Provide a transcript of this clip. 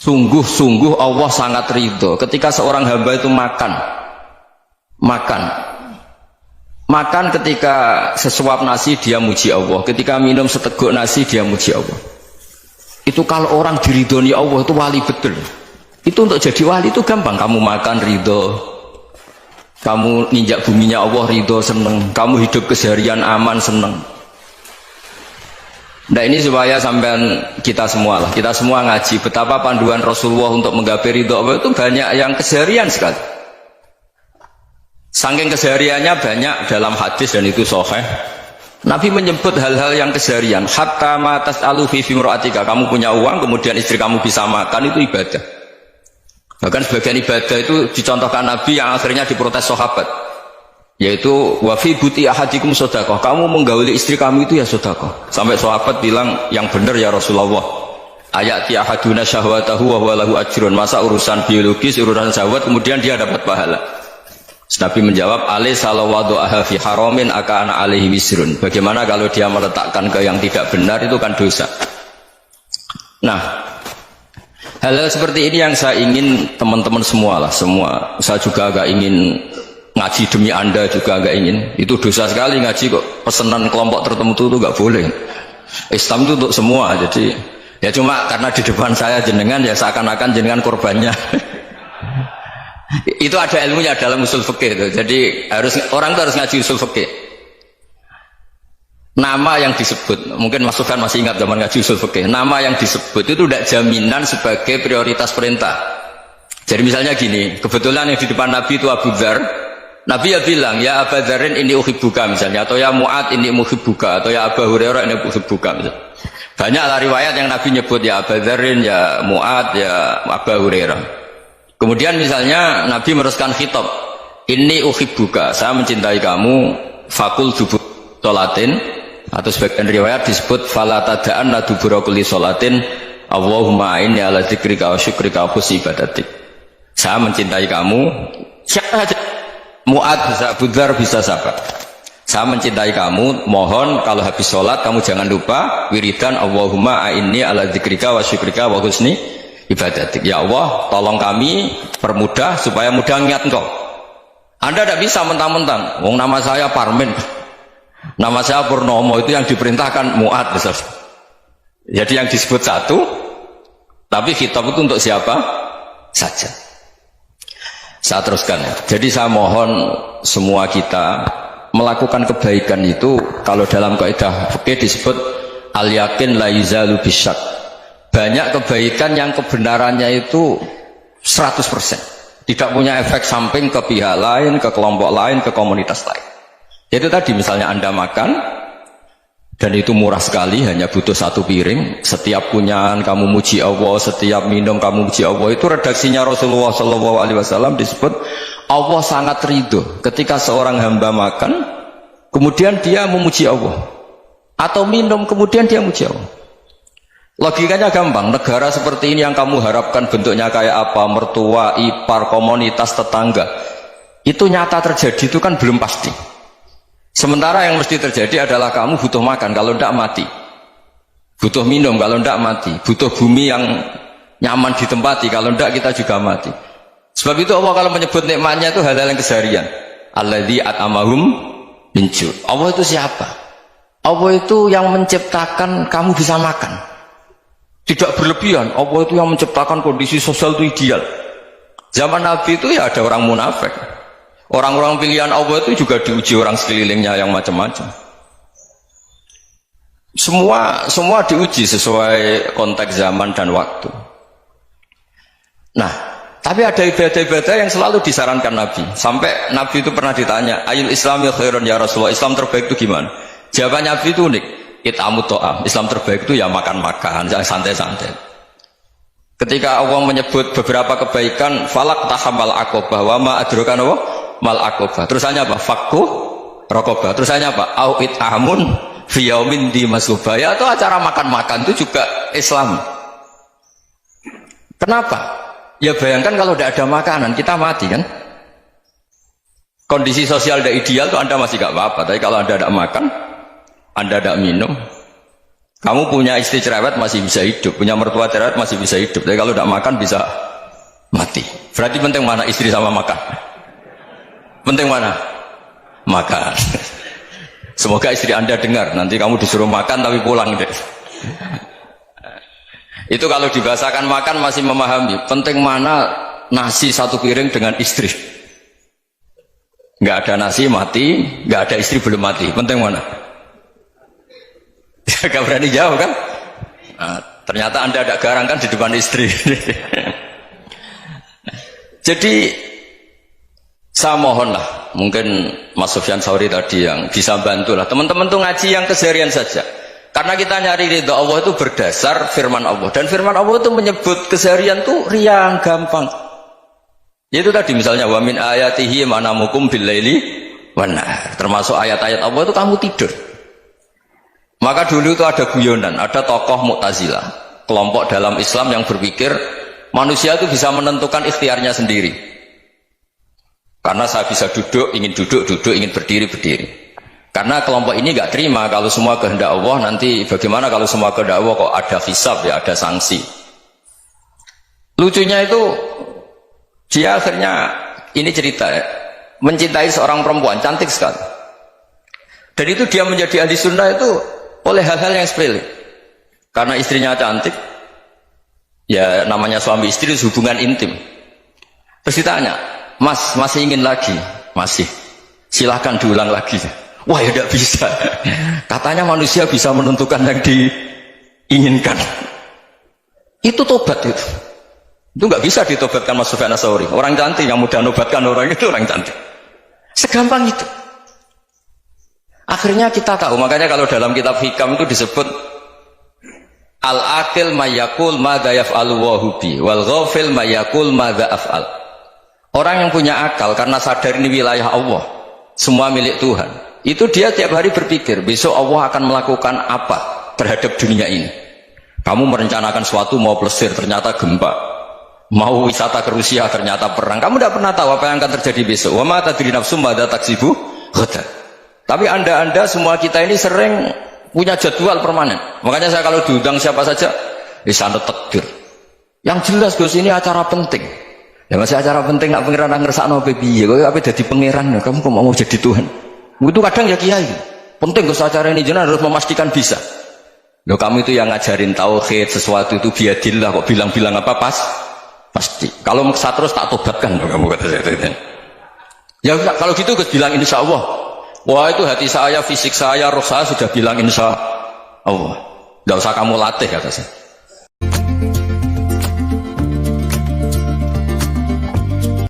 Sungguh-sungguh Allah sangat ridho ketika seorang hamba itu makan ketika sesuap nasi dia muji Allah, ketika minum seteguk nasi dia muji Allah. Itu kalau orang diridhoni Allah itu wali betul. Itu untuk jadi wali itu gampang, kamu makan ridho, kamu ninjak buminya Allah ridho seneng, kamu hidup keseharian aman seneng. Nah ini supaya sampean kita semua ngaji betapa panduan Rasulullah untuk menggapai ridho Allah itu banyak yang keseharian sekali. Saking kesehariannya banyak dalam hadis dan itu sahih. Nabi menyebut hal-hal yang keseharian. Hatta ma tas'alu fi imra'atika, kamu punya uang kemudian istri kamu bisa makan, itu ibadah. Bahkan sebagian ibadah itu dicontohkan Nabi yang akhirnya diprotes sahabat, yaitu wa fi buti ahadikum sedekah, kamu menggauli istri kamu itu ya sedekah. Sampai sahabat bilang yang benar ya Rasulullah, ayati ahaduna syahwatahu wa huwa lahu ajrun, masa urusan biologis, urusan syahwat kemudian dia dapat pahala. Nabi menjawab, alaysa law wada'aha fi haramin akana alaihi wisrun, bagaimana kalau dia meletakkan ke yang tidak benar, itu kan dosa. Nah, hal-hal seperti ini yang saya ingin teman-teman semua, saya juga agak ingin ngaji demi Anda juga agak ingin. Itu dosa sekali ngaji kok pesanan kelompok tertentu itu gak boleh. Islam itu untuk semua. Jadi ya cuma karena di depan saya jenengan ya seakan-akan jenengan korbannya. Itu ada ilmunya dalam usul fikih itu. Jadi orang itu harus ngaji usul fikih. Nama yang disebut, mungkin masukan masih ingat zaman ngaji usul fikih. Nama yang disebut itu tidak jaminan sebagai prioritas perintah. Jadi misalnya gini, kebetulan yang di depan Nabi itu Abu Dzar. Nabi ya bilang, ya Abu Dzarin ini uhibbuka misalnya, atau ya Mu'ad ini uhibbuka, atau ya Abu Hurairah ini uhibbuka misalnya. Banyaklah riwayat yang Nabi nyebut ya Abu Dzarin, ya Mu'ad, ya Abu Hurairah. Kemudian misalnya Nabi meneruskan khitab, ini uhibbuka, saya mencintai kamu, fakul dubur sholatin, atau sebagian riwayat disebut fala tada'anna dubura kulli sholatin Allahumma inni ala dzikrika wa syukrika wa husni ibadatik. Saya mencintai kamu, siapa aja, Mu'ad bisa, Abu Dzar bisa sahabat. Saya mencintai kamu, mohon kalau habis sholat kamu jangan lupa wiridan Allahumma a'inni ala dzikrika wa syukrika wa husni ibadatik. Ya Allah, tolong kami permudah supaya mudah ingat Engkau. Anda tidak bisa mentang-mentang, wong nama saya Parmin, nama saya Purnomo, itu yang diperintahkan Mu'ad besar. Jadi yang disebut satu, tapi khitab itu untuk siapa saja. Saya teruskan ya. Jadi saya mohon semua kita melakukan kebaikan itu, kalau dalam kaidah fikih disebut al yakin la yuzalu bisyak. Banyak kebaikan yang kebenarannya itu 100%, tidak punya efek samping ke pihak lain, ke kelompok lain, ke komunitas lain. Itu tadi misalnya Anda makan dan itu murah sekali, hanya butuh satu piring, setiap punyaan kamu muji Allah, setiap minum kamu muji Allah. Itu redaksinya Rasulullah SAW disebut Allah sangat ridho ketika seorang hamba makan kemudian dia memuji Allah, atau minum kemudian dia muji Allah. Logikanya gampang, negara seperti ini yang kamu harapkan bentuknya kayak apa, mertua, ipar, komunitas, tetangga, itu nyata terjadi itu kan belum pasti. Sementara yang mesti terjadi adalah kamu butuh makan, kalau tidak mati. Butuh minum, kalau tidak mati. Butuh bumi yang nyaman ditempati, kalau tidak kita juga mati. Sebab itu Allah kalau menyebut nikmatnya itu hal-hal yang keseharian. Alladzi at'amahum min ju'. Allah itu siapa? Allah itu yang menciptakan kamu bisa makan. Tidak berlebihan. Allah itu yang menciptakan kondisi sosial itu ideal. Zaman Nabi itu ya ada orang munafik. Orang-orang pilihan Allah itu juga diuji orang sekelilingnya yang macam-macam. Semua diuji sesuai konteks zaman dan waktu. Nah, tapi ada ibadah-ibadah yang selalu disarankan Nabi. Sampai Nabi itu pernah ditanya, ayul islami khairun ya Rasulullah, Islam terbaik itu gimana? Jawaban Nabi itu unik. It'amut to'am, Islam terbaik itu ya makan-makan, jangan santai-santai. Ketika Allah menyebut beberapa kebaikan, falak tahamal aqobah, wa ma adrokan Allah mal aqobah. Terusannya apa? Fakku rokobah. Terusannya apa? Au it'amun fi yaumin di masubah. Ya itu acara makan-makan itu juga Islam. Kenapa? Ya bayangkan kalau tidak ada makanan, kita mati kan? Kondisi sosial tidak ideal itu Anda masih gak apa-apa, tapi kalau Anda tidak makan, Anda tidak minum, Kamu punya istri cerewet masih bisa hidup, punya mertua cerewet masih bisa hidup. Tapi kalau tidak makan bisa mati. Berarti penting mana istri sama makan? Penting mana? Makan. Semoga istri Anda dengar. Nanti kamu disuruh makan tapi pulang deh. Itu kalau dibahasakan makan masih memahami. Penting mana nasi satu piring dengan istri. Nggak ada nasi mati, nggak ada istri belum mati. Penting mana? Gak berani jawab kan? Nah, ternyata Anda ada garang kan di depan istri. Jadi saya mohonlah, mungkin Mas Sufyan Sauri tadi yang bisa bantulah teman-teman tuh ngaji yang keseharian saja. Karena kita nyari ridha Allah itu berdasar firman Allah, dan firman Allah itu menyebut keseharian tuh riang gampang. Itu tadi misalnya wa min ayatihi manamukum bil laili wan nahar. Termasuk ayat-ayat Allah itu kamu tidur. Maka dulu itu ada guyonan, ada tokoh Mu'tazilah, kelompok dalam Islam yang berpikir manusia itu bisa menentukan ikhtiarnya sendiri. Karena saya bisa duduk, ingin duduk, ingin berdiri, berdiri. Karena kelompok ini nggak terima kalau semua kehendak Allah, nanti bagaimana kalau semua kehendak Allah kok ada hisab ya, ada sanksi. Lucunya itu dia akhirnya ini cerita ya, mencintai seorang perempuan cantik sekali. Dan itu dia menjadi ahli sunnah itu oleh hal-hal yang sepele. Karena istrinya cantik, ya namanya suami istri hubungan intim. Terus ditanya, Mas masih ingin lagi? Masih. Silahkan diulang lagi. Wah ya tidak bisa. Katanya manusia bisa menentukan yang diinginkan. Itu tobat itu. Itu nggak bisa ditobatkan Mas Sufyan Ats-Tsauri. Orang cantik yang mudah nobatkan orang itu orang cantik. Segampang itu. Akhirnya kita tahu, makanya kalau dalam kitab Hikam itu disebut al-aqil mayakul madza yaf'alu wa hubi wal ghafil mayakul madza af'al. Orang yang punya akal karena sadar ini wilayah Allah, semua milik Tuhan. Itu dia tiap hari berpikir, besok Allah akan melakukan apa terhadap dunia ini. Kamu merencanakan suatu mau plesir, ternyata gempa. Mau wisata ke Rusia, ternyata perang. Kamu tidak pernah tahu apa yang akan terjadi besok. Wa ma tadri nafsum madza taksibu ghadan. Tapi anda semua kita ini sering punya jadwal permanen. Makanya saya kalau diundang siapa saja, sana takdir. Yang jelas Gus ini acara penting. Ya masih acara penting, nggak pengiran ngersakno piye? Kok apa jadi pangeran? Kamu kok mau jadi Tuhan? Itu kadang ya kiai. Penting Gus acara ini jenengan harus memastikan bisa. Loh kamu itu yang ngajarin tauhid, sesuatu itu biadillah kok bilang-bilang apa pasti. Kalau maksa terus tak tobatkan kamu kata saya. Ya kalau gitu Gus bilang insya Allah. Wah itu hati saya, fisik saya, roh saya sudah bilang insya Allah. Tidak usah kamu latih kata saya.